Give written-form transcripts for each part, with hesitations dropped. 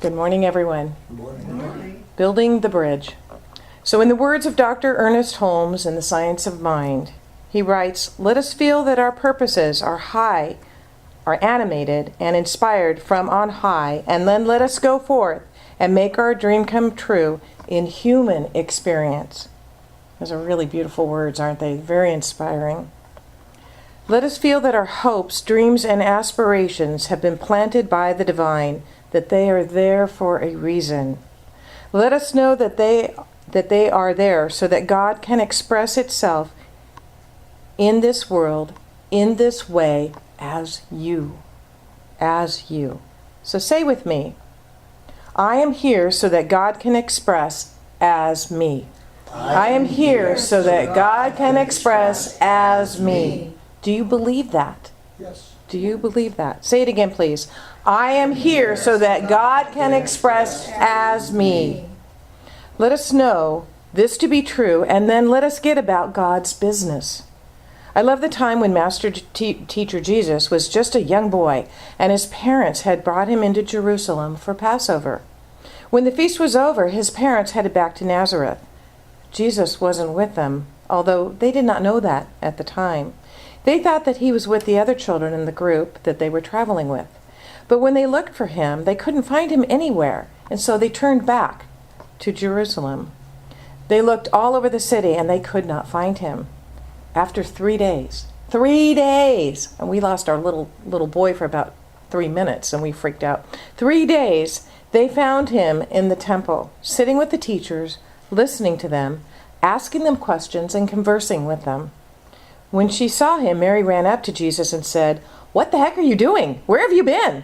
Good morning, everyone. Good morning. Building the bridge. So in the words of Dr. Ernest Holmes in The Science of Mind, he writes, "Let us feel that our purposes are high, are animated and inspired from on high, and then let us go forth and make our dream come true in human experience." Those are really beautiful words, aren't they? Very inspiring. Let us feel that our hopes, dreams, and aspirations have been planted by the divine, that they are there for a reason. Let us know that they are there so that God can express itself in this world, in this way, as you. As you. So say with me, I am here so that God can express as me. I am here so that God can express as me. Do you believe that? Yes. Do you believe that? Say it again, please. I am here so that God can express as me. Let us know this to be true, and then let us get about God's business. I love the time when Master Teacher Jesus was just a young boy, and his parents had brought him into Jerusalem for Passover. When the feast was over, his parents headed back to Nazareth. Jesus wasn't with them, although they did not know that at the time. They thought that he was with the other children in the group that they were traveling with. But when they looked for him, they couldn't find him anywhere, and so they turned back to Jerusalem. They looked all over the city, and they could not find him. After 3 days, and we lost our little boy for about 3 minutes, and we freaked out. 3 days, they found him in the temple, sitting with the teachers, listening to them, asking them questions, and conversing with them. When she saw him, Mary ran up to Jesus and said, "What the heck are you doing? Where have you been?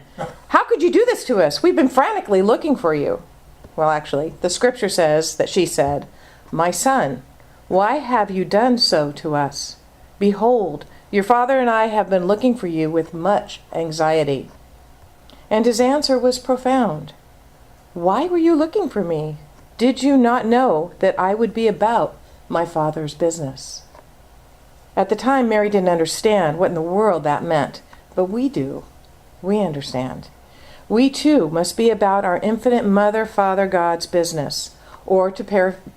How could you do this to us? We've been frantically looking for you." Well, actually, the scripture says that she said, "My son, why have you done so to us? Behold, your father and I have been looking for you with much anxiety." And his answer was profound. "Why were you looking for me? Did you not know that I would be about my Father's business?" At the time, Mary didn't understand what in the world that meant, but we do. We understand. We too must be about our infinite Mother, Father, God's business. Or to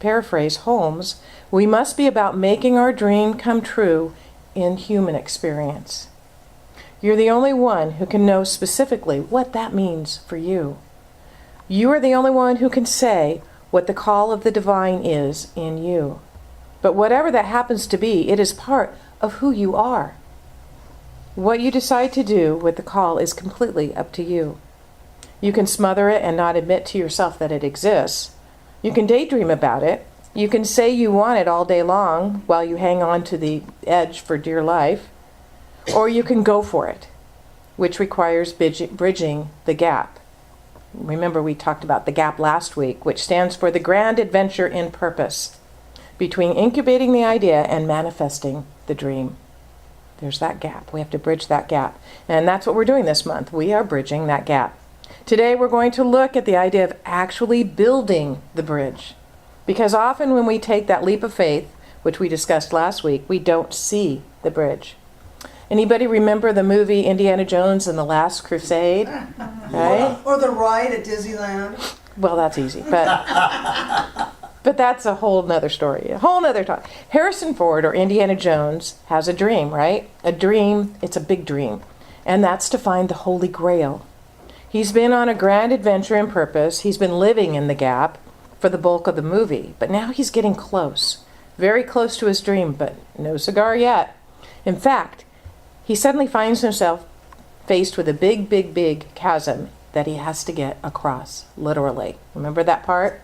paraphrase Holmes, we must be about making our dream come true in human experience. You're the only one who can know specifically what that means for you. You are the only one who can say what the call of the divine is in you. But whatever that happens to be, it is part of who you are. What you decide to do with the call is completely up to you. You can smother it and not admit to yourself that it exists. You can daydream about it. You can say you want it all day long while you hang on to the edge for dear life. Or you can go for it, which requires bridging the gap. Remember, we talked about the gap last week, which stands for the grand adventure in purpose between incubating the idea and manifesting the dream. There's that gap. We have to bridge that gap. And that's what we're doing this month. We are bridging that gap. Today we're going to look at the idea of actually building the bridge. Because often when we take that leap of faith, which we discussed last week, we don't see the bridge. Anybody remember the movie Indiana Jones and the Last Crusade? Right? Or the ride at Disneyland. Well, that's easy. But that's a whole nother story, a whole nother talk. Harrison Ford, or Indiana Jones, has a dream, right? A dream, it's a big dream. And that's to find the Holy Grail. He's been on a grand adventure in purpose. He's been living in the gap for the bulk of the movie. But now he's getting close, very close to his dream, but no cigar yet. In fact, he suddenly finds himself faced with a big chasm that he has to get across, literally. Remember that part?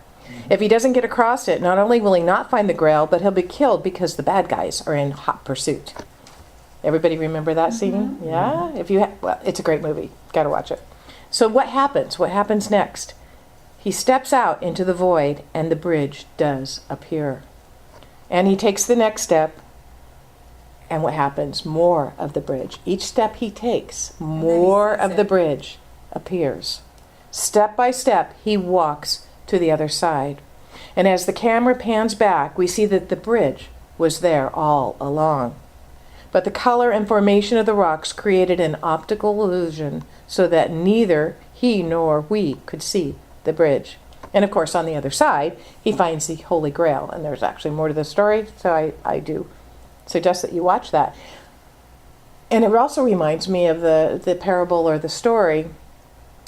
If he doesn't get across it, not only will he not find the Grail, but he'll be killed because the bad guys are in hot pursuit. Everybody remember that scene? Yeah? Well, it's a great movie. Got to watch it. So what happens? What happens next? He steps out into the void, and the bridge does appear. And he takes the next step, and what happens? More of the bridge. Each step he takes, more of the bridge appears. Step by step, he walks to the other side. And as the camera pans back, we see that the bridge was there all along. But the color and formation of the rocks created an optical illusion so that neither he nor we could see the bridge. And of course, on the other side, he finds the Holy Grail. And there's actually more to the story, so I do suggest that you watch that. And it also reminds me of the parable or the story,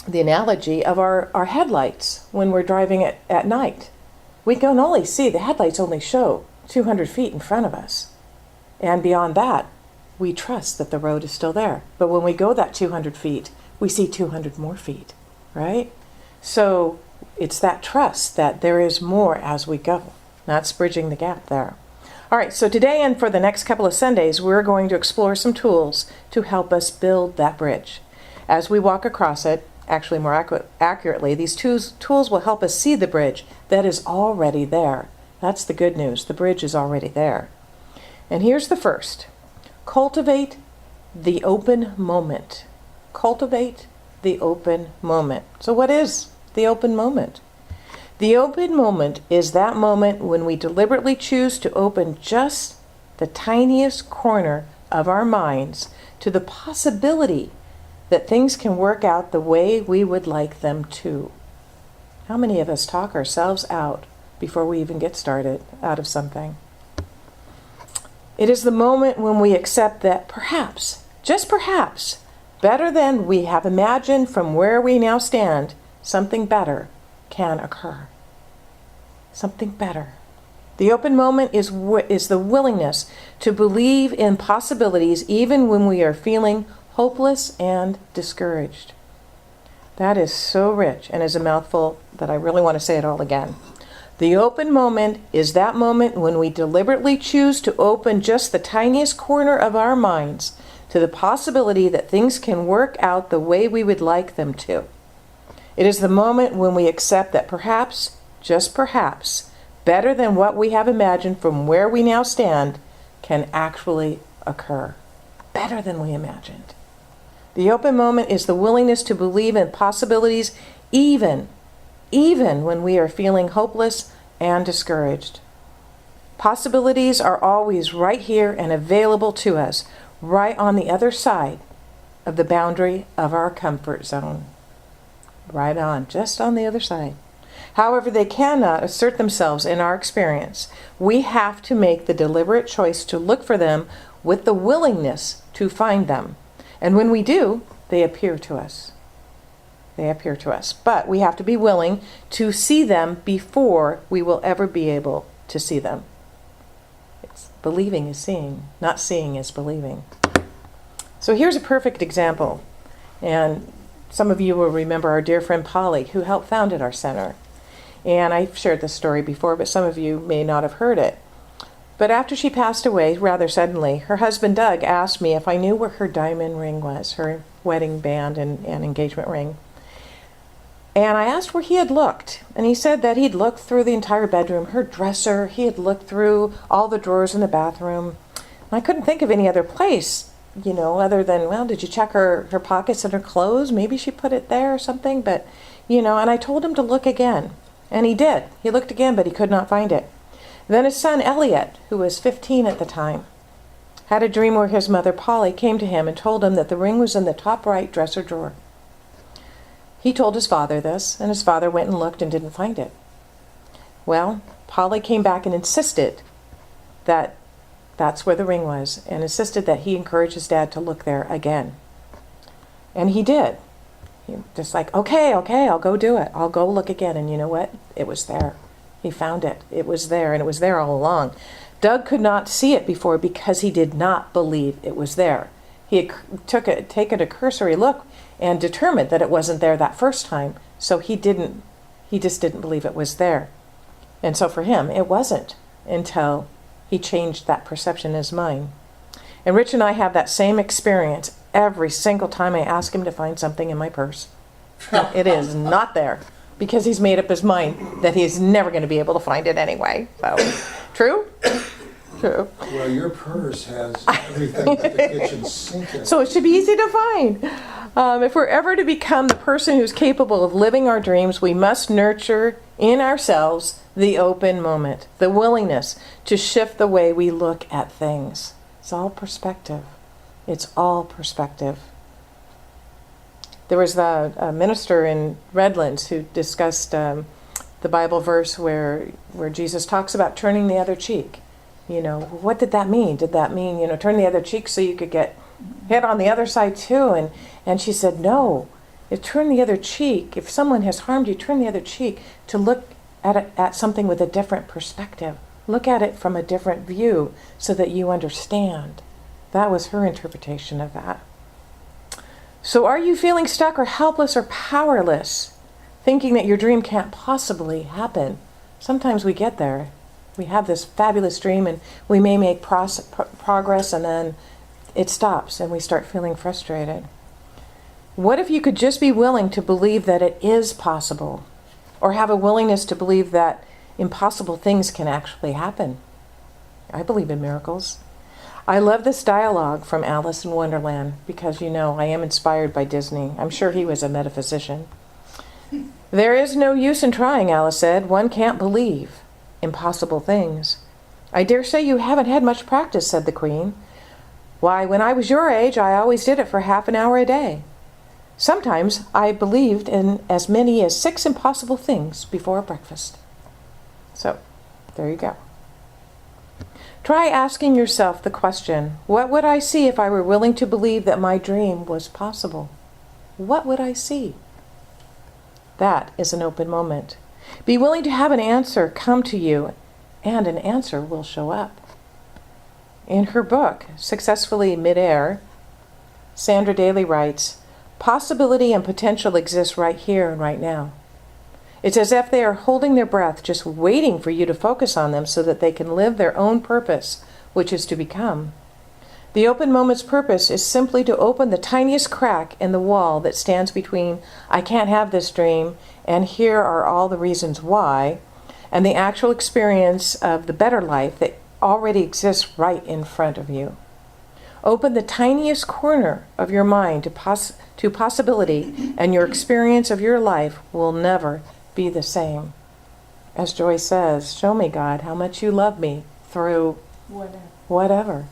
the analogy of our headlights when we're driving at night. We can only see, the headlights only show 200 feet in front of us. And beyond that, we trust that the road is still there. But when we go that 200 feet, we see 200 more feet, right? So it's that trust that there is more as we go. That's bridging the gap there. All right, so today and for the next couple of Sundays, we're going to explore some tools to help us build that bridge. As we walk across it, actually more accurately, these tools will help us see the bridge that is already there. That's the good news. The bridge is already there. And here's the first. Cultivate the open moment. Cultivate the open moment. So what is the open moment? The open moment is that moment when we deliberately choose to open just the tiniest corner of our minds to the possibility that things can work out the way we would like them to. How many of us talk ourselves out before we even get started out of something? It is the moment when we accept that perhaps, just perhaps, better than we have imagined from where we now stand, something better can occur. Something better. The open moment is the willingness to believe in possibilities even when we are feeling hopeless and discouraged. That is so rich and is a mouthful that I really want to say it all again. The open moment is that moment when we deliberately choose to open just the tiniest corner of our minds to the possibility that things can work out the way we would like them to. It is the moment when we accept that perhaps, just perhaps, better than what we have imagined from where we now stand can actually occur. Better than we imagined. The open moment is the willingness to believe in possibilities even when we are feeling hopeless and discouraged. Possibilities are always right here and available to us, right on the other side of the boundary of our comfort zone. Right on, just on the other side. However, they cannot assert themselves in our experience. We have to make the deliberate choice to look for them with the willingness to find them. And when we do, they appear to us. They appear to us. But we have to be willing to see them before we will ever be able to see them. Believing is seeing, not seeing is believing. So here's a perfect example. And some of you will remember our dear friend Polly, who helped founded our center. And I've shared this story before, but some of you may not have heard it. But after she passed away rather suddenly, her husband Doug asked me if I knew where her diamond ring was, her wedding band and engagement ring. And I asked where he had looked. And he said that he'd looked through the entire bedroom, her dresser. He had looked through all the drawers in the bathroom. And I couldn't think of any other place, other than, well, did you check her pockets and her clothes? Maybe she put it there or something. But, and I told him to look again. And he did. He looked again, but he could not find it. Then his son Elliot, who was 15 at the time, had a dream where his mother Polly came to him and told him that the ring was in the top right dresser drawer. He told his father this, and his father went and looked and didn't find it. Well, Polly came back and insisted that that's where the ring was, and insisted that he encourage his dad to look there again. And he did. He just like, okay, I'll go do it. I'll go look again. And you know what? It was there. He found it. It was there, and it was there all along. Doug could not see it before because he did not believe it was there. He had taken a cursory look and determined that it wasn't there that first time, so he just didn't believe it was there. And so for him, it wasn't until he changed that perception in his mind. And Rich and I have that same experience every single time I ask him to find something in my purse. It is not there, because he's made up his mind that he's never going to be able to find it anyway. So, true? True. Well, your purse has everything but the kitchen sink in it. So it should be easy to find. If we're ever to become the person who's capable of living our dreams, we must nurture in ourselves the open moment, the willingness to shift the way we look at things. It's all perspective. It's all perspective. There was a minister in Redlands who discussed the Bible verse where Jesus talks about turning the other cheek. You know, what did that mean? Did that mean, you know, turn the other cheek so you could get hit on the other side too? And she said, no. You turn the other cheek. If someone has harmed you, turn the other cheek to look at something with a different perspective. Look at it from a different view so that you understand. That was her interpretation of that. So are you feeling stuck or helpless or powerless, thinking that your dream can't possibly happen? Sometimes we get there. We have this fabulous dream and we may make progress and then it stops and we start feeling frustrated. What if you could just be willing to believe that it is possible, or have a willingness to believe that impossible things can actually happen? I believe in miracles. I love this dialogue from Alice in Wonderland because, you know, I am inspired by Disney. I'm sure he was a metaphysician. There is no use in trying, Alice said. One can't believe impossible things. I dare say you haven't had much practice, said the Queen. Why, when I was your age, I always did it for half an hour a day. Sometimes I believed in as many as 6 impossible things before breakfast. So, there you go. Try asking yourself the question, what would I see if I were willing to believe that my dream was possible? What would I see? That is an open moment. Be willing to have an answer come to you, and an answer will show up. In her book, Successfully Midair, Sandra Daly writes, possibility and potential exist right here and right now. It's as if they are holding their breath, just waiting for you to focus on them so that they can live their own purpose, which is to become. The open moment's purpose is simply to open the tiniest crack in the wall that stands between I can't have this dream and here are all the reasons why, and the actual experience of the better life that already exists right in front of you. Open the tiniest corner of your mind to possibility, and your experience of your life will never be the same. As Joy says, show me, God, how much you love me through whatever.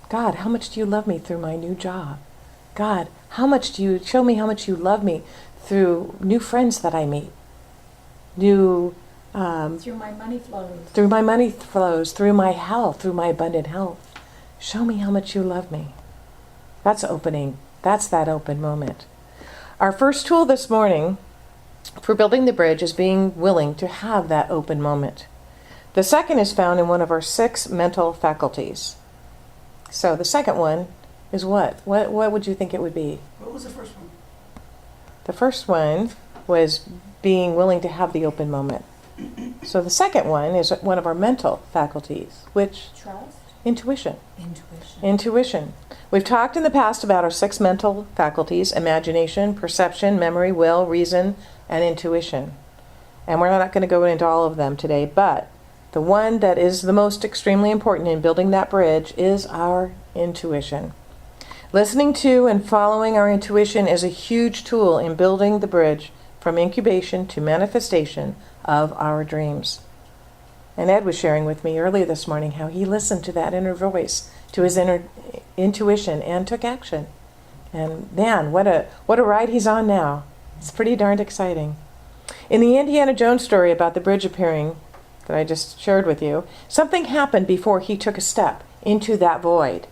God, how much do you love me through my new job? God, show me how much you love me through new friends that I meet, through my money flows. Through my health, through my abundant health. Show me how much you love me. That's opening. That's that open moment. Our first tool this morning for building the bridge is being willing to have that open moment. The second is found in one of our 6 mental faculties. So the second one is what? What would you think it would be? What was the first one? The first one was being willing to have the open moment. So the second one is one of our mental faculties, which? Trust? Intuition. Intuition. We've talked in the past about our 6 mental faculties: imagination, perception, memory, will, reason, and intuition. And we're not going to go into all of them today, but the one that is the most extremely important in building that bridge is our intuition. Listening to and following our intuition is a huge tool in building the bridge from incubation to manifestation of our dreams. And Ed was sharing with me earlier this morning how he listened to that inner voice, to his inner intuition, and took action. And man, what a ride he's on now. It's pretty darned exciting. In the Indiana Jones story about the bridge appearing that I just shared with you, something happened before he took a step into that void.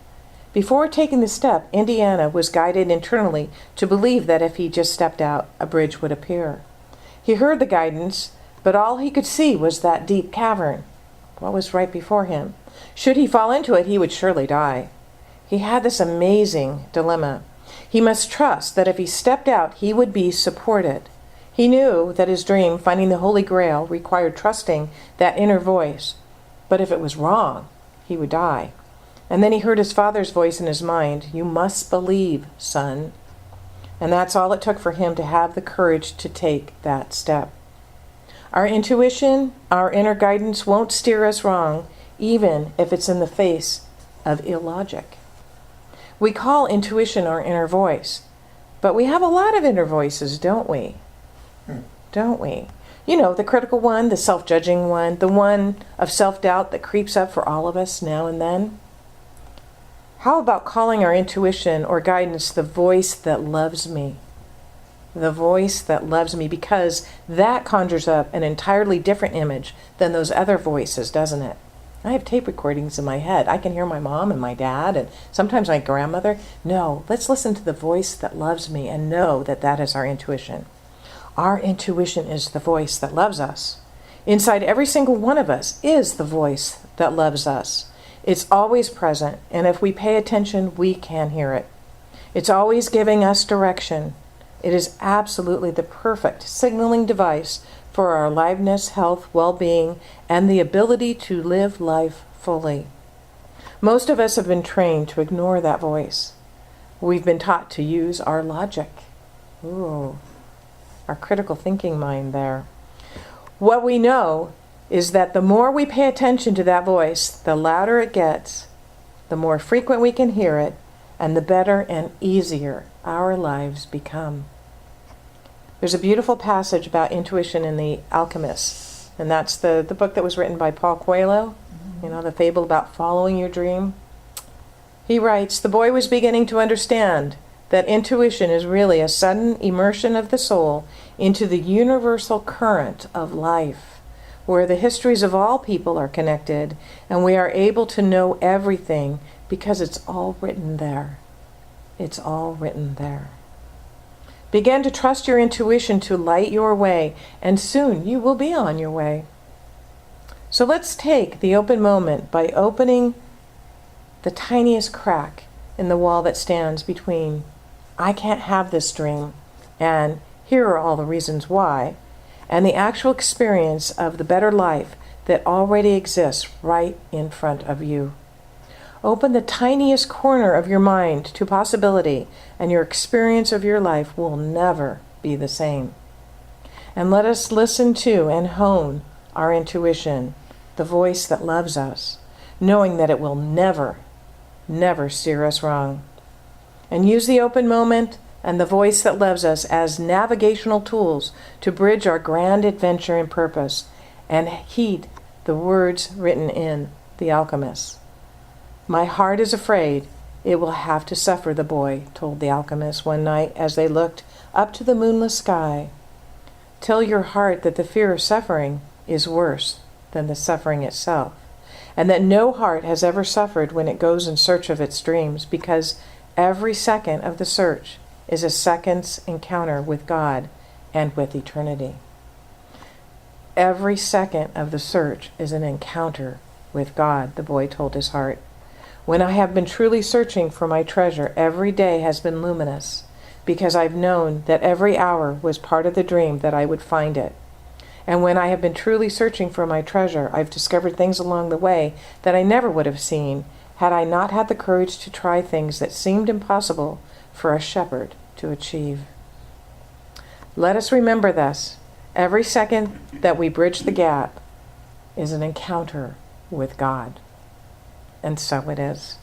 Before taking the step, Indiana was guided internally to believe that if he just stepped out, a bridge would appear. He heard the guidance, but all he could see was that deep cavern. What was right before him? Should he fall into it, he would surely die. He had this amazing dilemma. He must trust that if he stepped out, he would be supported. He knew that his dream, finding the Holy Grail, required trusting that inner voice. But if it was wrong, he would die. And then he heard his father's voice in his mind, "You must believe, son." And that's all it took for him to have the courage to take that step. Our intuition, our inner guidance won't steer us wrong, even if it's in the face of illogic. We call intuition our inner voice, but we have a lot of inner voices, don't we? Don't we? You know, the critical one, the self-judging one, the one of self-doubt that creeps up for all of us now and then. How about calling our intuition or guidance the voice that loves me? the voice that loves me, because that conjures up an entirely different image than those other voices, doesn't it? I have tape recordings in my head. I can hear my mom and my dad and sometimes my grandmother. No, let's listen to the voice that loves me and know that that is our intuition. Our intuition is the voice that loves us. Inside every single one of us is the voice that loves us. It's always present, and if we pay attention, we can hear it. It's always giving us direction. It is absolutely the perfect signaling device for our aliveness, health, well-being, and the ability to live life fully. Most of us have been trained to ignore that voice. We've been taught to use our logic. Ooh, our critical thinking mind there. What we know is that the more we pay attention to that voice, the louder it gets, the more frequent we can hear it, and the better and easier our lives become. There's a beautiful passage about intuition in The Alchemist, and that's the book that was written by Paul Coelho, the fable about following your dream. He writes, "The boy was beginning to understand that intuition is really a sudden immersion of the soul into the universal current of life, where the histories of all people are connected, and we are able to know everything because it's all written there. It's all written there. Begin to trust your intuition to light your way, and soon you will be on your way." So let's take the open moment by opening the tiniest crack in the wall that stands between "I can't have this dream" and "here are all the reasons why," and the actual experience of the better life that already exists right in front of you. Open the tiniest corner of your mind to possibility, and your experience of your life will never be the same. And let us listen to and hone our intuition, the voice that loves us, knowing that it will never, never steer us wrong. And use the open moment and the voice that loves us as navigational tools to bridge our grand adventure and purpose, and heed the words written in The Alchemist. "My heart is afraid it will have to suffer," the boy told the alchemist one night as they looked up to the moonless sky. "Tell your heart that the fear of suffering is worse than the suffering itself, and that no heart has ever suffered when it goes in search of its dreams, because every second of the search is a second's encounter with God and with eternity." Every second of the search is an encounter with God, the boy told his heart. "When I have been truly searching for my treasure, every day has been luminous, because I've known that every hour was part of the dream that I would find it. And when I have been truly searching for my treasure, I've discovered things along the way that I never would have seen had I not had the courage to try things that seemed impossible for a shepherd to achieve." Let us remember this. Every second that we bridge the gap is an encounter with God. And so it is.